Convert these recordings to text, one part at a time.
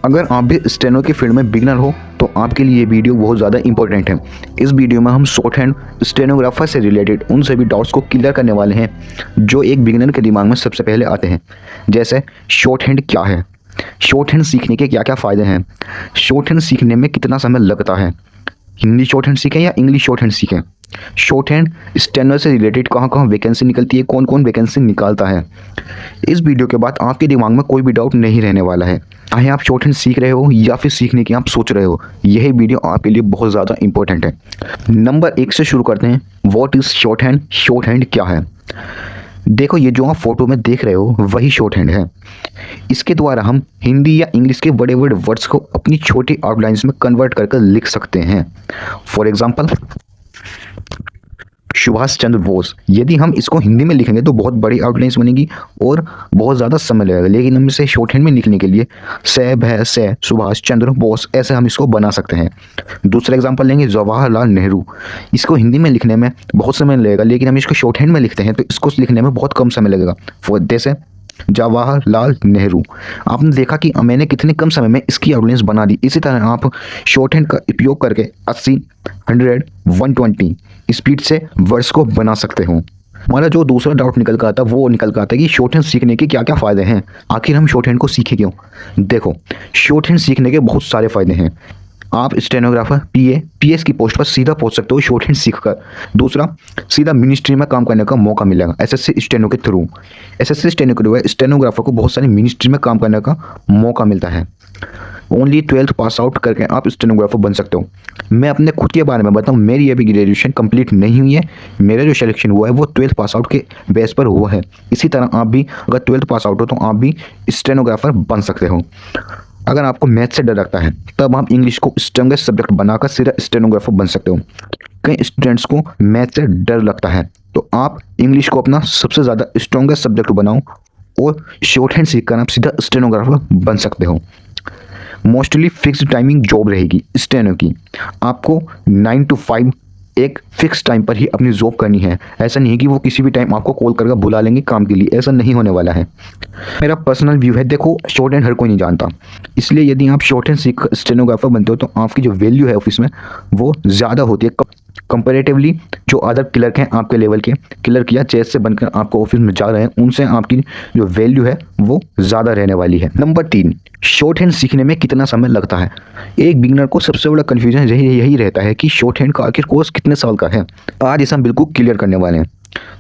अगर आप भी स्टेनो की फील्ड में बिगनर हो तो आपके लिए ये वीडियो बहुत ज़्यादा इंपॉर्टेंट है। इस वीडियो में हम शॉर्ट हैंड स्टेनोग्राफर से रिलेटेड उन सभी डाउट्स को क्लियर करने वाले हैं जो एक बिगनर के दिमाग में सबसे पहले आते हैं। जैसे शॉर्ट हैंड क्या है, शॉर्ट हैंड सीखने के क्या क्या फ़ायदे हैं, शॉर्ट हैंड सीखने में कितना समय लगता है, हिंदी शॉर्ट हैंड सीखें या इंग्लिश शॉर्ट हैंड सीखें, शॉर्ट हैंड स्टेनो से रिलेटेड कहाँ कहाँ वैकेंसी निकलती है, कौन कौन वैकेंसी निकालता है। इस वीडियो के बाद आपके दिमाग में कोई भी डाउट नहीं रहने वाला है, चाहे आप शॉर्ट हैंड सीख रहे हो या फिर सीखने की आप सोच रहे हो। यही वीडियो आपके लिए बहुत ज़्यादा इंपॉर्टेंट है। नंबर 1 से शुरू करते हैं। What is short hand, short hand क्या है। देखो, ये जो आप फोटो में देख रहे हो वही शॉर्ट हैंड है। इसके द्वारा हम हिंदी या इंग्लिश के बड़े बड़े वर्ड्स को अपनी छोटी आउटलाइंस में कन्वर्ट करके लिख सकते हैं। फॉर एग्जांपल, सुभाष चंद्र बोस, यदि हम इसको हिंदी में लिखेंगे तो बहुत बड़ी आउटलाइंस बनेगी और बहुत ज़्यादा समय लगेगा, लेकिन हम इसे शॉर्ट हैंड में लिखने के लिए से भय से सुभाष चंद्र बोस ऐसे हम इसको बना सकते हैं। दूसरा एग्जांपल लेंगे, जवाहरलाल नेहरू। इसको हिंदी में लिखने में बहुत समय लगेगा, लेकिन हम इसको शॉर्ट हैंड में लिखते हैं तो इसको लिखने में बहुत कम समय लगेगा। जैसे जवाहरलाल नेहरू, आपने देखा कि मैंने कितने कम समय में इसकी आउटलाइंस बना दी। इसी तरह आप शॉर्ट हैंड का उपयोग करके 80, 100, 120 स्पीड से वर्ड्स को बना सकते हो। हमारा जो दूसरा डाउट निकल कर आता है वो निकल कर आता है कि शॉर्ट हैंड सीखने के क्या क्या फ़ायदे हैं, आखिर हम शॉर्ट हैंड को सीखें क्यों। देखो, शॉर्ट हैंड सीखने के बहुत सारे फ़ायदे हैं। आप स्टेनोग्राफर, पीएस की पोस्ट पर सीधा पहुंच सकते हो शॉर्ट हैंड सीखकर। दूसरा, सीधा मिनिस्ट्री में काम करने का मौका मिलेगा एसएससी स्टेनो के थ्रू। एसएससी स्टेनो के थ्रू स्टेनोग्राफर को बहुत सारी मिनिस्ट्री में काम करने का मौका मिलता है। ओनली 12th पास आउट करके आप स्टेनोग्राफर बन सकते हो। मैं अपने खुद के बारे में बताऊं, मेरी अभी ग्रेजुएशन कंप्लीट नहीं हुई है। मेरा जो सिलेक्शन हुआ है वो 12th पास आउट के बेस पर हुआ है। इसी तरह आप भी अगर 12th पास आउट हो तो आप भी स्टेनोग्राफर बन सकते हो। अगर आपको मैथ से डर लगता है तब आप इंग्लिश को स्ट्रॉन्गेस्ट सब्जेक्ट बनाकर सीधा स्टेनोग्राफर बन सकते हो। कई स्टूडेंट्स को मैथ से डर लगता है तो आप इंग्लिश को अपना सबसे ज़्यादा स्ट्रॉन्गेस्ट सब्जेक्ट बनाओ और शॉर्ट हैंड सीखकर आप सीधा स्टेनोग्राफर बन सकते हो। मोस्टली फिक्स्ड टाइमिंग जॉब रहेगी स्टेनो की। आपको 9 to 5 एक फिक्स टाइम पर ही अपनी जॉब करनी है। ऐसा नहीं है कि वो किसी भी टाइम आपको कॉल करके बुला लेंगे काम के लिए, ऐसा नहीं होने वाला है। मेरा पर्सनल व्यू है, देखो शॉर्ट हैंड हर कोई नहीं जानता, इसलिए यदि आप शॉर्ट हैंड सीख स्टेनोग्राफर बनते हो तो आपकी जो वैल्यू है ऑफिस में वो ज़्यादा होती है कंपैरेटिवली जो अदर क्लर्क हैं आपके लेवल के। क्लर्क या चेस से बनकर आपको ऑफिस में जा रहे हैं, उनसे आपकी जो वैल्यू है वो ज़्यादा रहने वाली है। नंबर 3, शॉर्ट हैंड सीखने में कितना समय लगता है। एक बिगनर को सबसे बड़ा कन्फ्यूजन यही रहता है कि शॉर्ट हैंड का आखिर कोर्स कितने साल का है। आज इसे हम बिल्कुल क्लियर करने वाले हैं।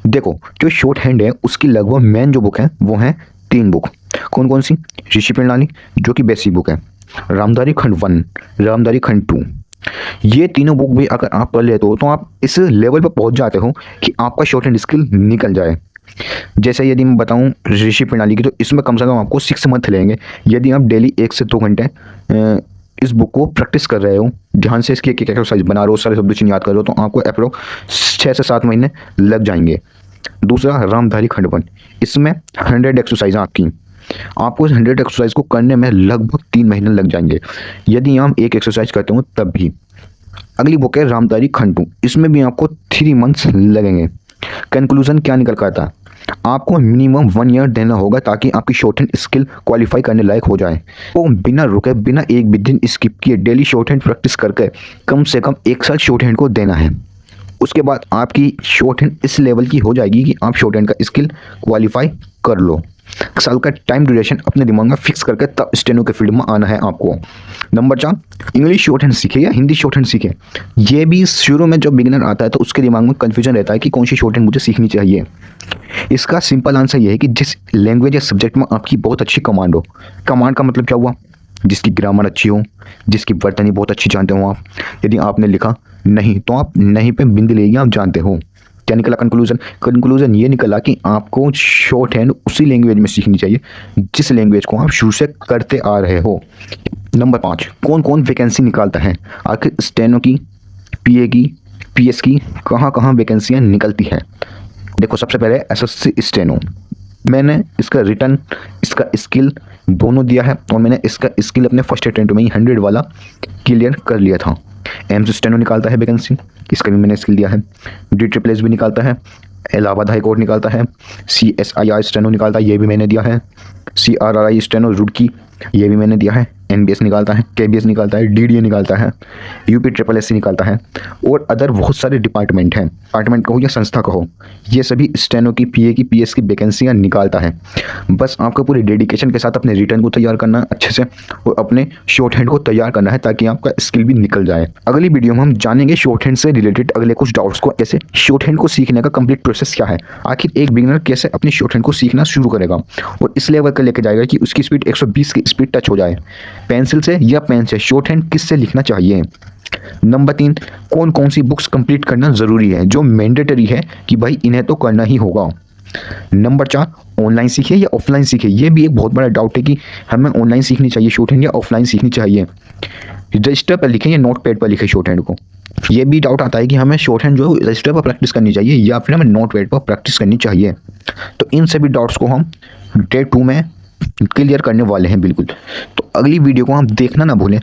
देखो, जो शॉर्ट हैंड है उसकी लगभग मेन जो बुक है वो है 3 बुक। कौन कौन सी? ऋषि प्रणाली जो कि बेसिक बुक है, रामधारी खंड 1, रामधारी खंड 2। ये तीनों बुक भी अगर आप पढ़ लेते हो तो आप इस लेवल पर पहुंच जाते हो कि आपका शॉर्ट हैंड स्किल निकल जाए। जैसे यदि मैं बताऊं ऋषि प्रणाली की, तो इसमें कम से कम आपको 6 मंथ लगेंगे। यदि आप डेली 1 से 2 घंटे इस बुक को प्रैक्टिस कर रहे हो, ध्यान से इसकी एक एक एक्सरसाइज बना रहे हो, सारे शब्द चिन्ह याद कर रहे हो, तो आपको अप्रोक्स 6 से 7 महीने लग जाएंगे। दूसरा, रामधारी खंड 1, इसमें 100 एक्सरसाइज आपको इस 100 एक्सरसाइज को करने में लगभग 3 महीने लग जाएंगे यदि हम एक एक्सरसाइज करते हो तब भी। अगली बुक है रामधारी खंड 2, इसमें भी आपको 3 मंथ्स लगेंगे। कंक्लूजन क्या निकल कर आता है? आपको मिनिमम 1 ईयर देना होगा ताकि आपकी शॉर्ट हैंड स्किल क्वालिफाई करने लायक हो जाए। तो बिना रुके, बिना एक भी दिन स्किप किए डेली शॉर्ट हैंड प्रैक्टिस करके कम से कम 1 साल शॉर्ट हैंड को देना है। उसके बाद आपकी शॉर्ट हैंड इस लेवल की हो जाएगी कि आप शॉर्ट हैंड का स्किल क्वालिफाई कर लो। 1 साल का टाइम ड्यूरेशन अपने दिमाग में फिक्स करके तब स्टेनो के फील्ड में आना है आपको। नंबर 4, इंग्लिश शॉर्ट हैंड सीखे या हिंदी शॉर्ट हैंड सीखे। ये भी शुरू में जब बिगिनर आता है तो उसके दिमाग में कन्फ्यूजन रहता है कि कौन सी शॉर्ट हैंड मुझे सीखनी चाहिए। इसका सिंपल आंसर ये है कि जिस लैंग्वेज या सब्जेक्ट में आपकी बहुत अच्छी कमांड हो। कमांड का मतलब क्या हुआ? जिसकी ग्रामर अच्छी हो, जिसकी वर्तनी बहुत अच्छी जानते हो आप। यदि आपने लिखा नहीं तो आप नहीं पे बिंदी लेगी, आप जानते हो। क्या निकला कंक्लूजन? कंक्लूजन ये निकला कि आपको शॉर्ट हैंड उसी लैंग्वेज में सीखनी चाहिए जिस लैंग्वेज को आप शुरू से करते आ रहे हो। नंबर 5, कौन कौन वैकेंसी निकालता है। आखिर स्टेनो की, पीए की, पीएस की कहाँ कहाँ वैकेंसियाँ निकलती है। देखो, सबसे पहले एसएससी स्टेनो, मैंने इसका रिटर्न, इसका स्किल दोनों दिया है और मैंने इसका स्किल अपने फर्स्ट अटेम्प्ट में ही 100 वाला क्लियर कर लिया था। एम्स स्टेनो निकालता है वैकेंसी, इसका भी मैंने स्किल दिया है। DSSS भी निकालता है, इलाहाबाद हाई कोर्ट निकालता है। CSIR स्टेनो निकालता है, ये भी मैंने दिया है। CRRI स्टेनो रुड़की, ये भी मैंने दिया है। NBS निकालता है, KBS निकालता है, DDA निकालता है, UPSSC निकालता है और अदर बहुत सारे डिपार्टमेंट हैं, डिपार्टमेंट कहो या संस्था कहो, ये सभी स्टेनो की, PA की, PS की वैकेंसियाँ निकालता है। बस आपको पूरी डेडिकेशन के साथ अपने रिटर्न को तैयार करना है अच्छे से और अपने शॉर्ट हैंड को तैयार करना है ताकि आपका स्किल भी निकल जाए। अगली वीडियो में हम जानेंगे शॉर्ट हैंड से रिलेटेड अगले कुछ डाउट्स को, कैसे शॉर्ट हैंड को सीखने का कंप्लीट प्रोसेस क्या है, आखिर एक बिगिनर कैसे अपनी शॉर्ट हैंड को सीखना शुरू करेगा और इस लेवल का लेके जाएगा कि उसकी स्पीड 120 की स्पीड टच हो जाए। पेंसिल से या पेन से शॉर्ट हैंड किससे लिखना चाहिए। नंबर 3, कौन कौन सी बुक्स कंप्लीट करना ज़रूरी है जो मैंडेटरी है कि भाई इन्हें तो करना ही होगा। नंबर 4, ऑनलाइन सीखे या ऑफलाइन सीखे। ये भी एक बहुत बड़ा डाउट है कि हमें ऑनलाइन सीखनी चाहिए शॉर्ट हैंड या ऑफलाइन सीखनी चाहिए। रजिस्टर पर लिखें या नोट पैड पर लिखें शॉर्ट हैंड को। ये भी डाउट आता है कि हमें शॉर्ट हैंड जो है रजिस्टर पर प्रैक्टिस करनी चाहिए या फिर हमें नोट पैड पर प्रैक्टिस करनी चाहिए। तो इन सभी डाउट्स को हम डे 2 में क्लियर करने वाले हैं बिल्कुल। तो अगली वीडियो को हम देखना ना भूलें।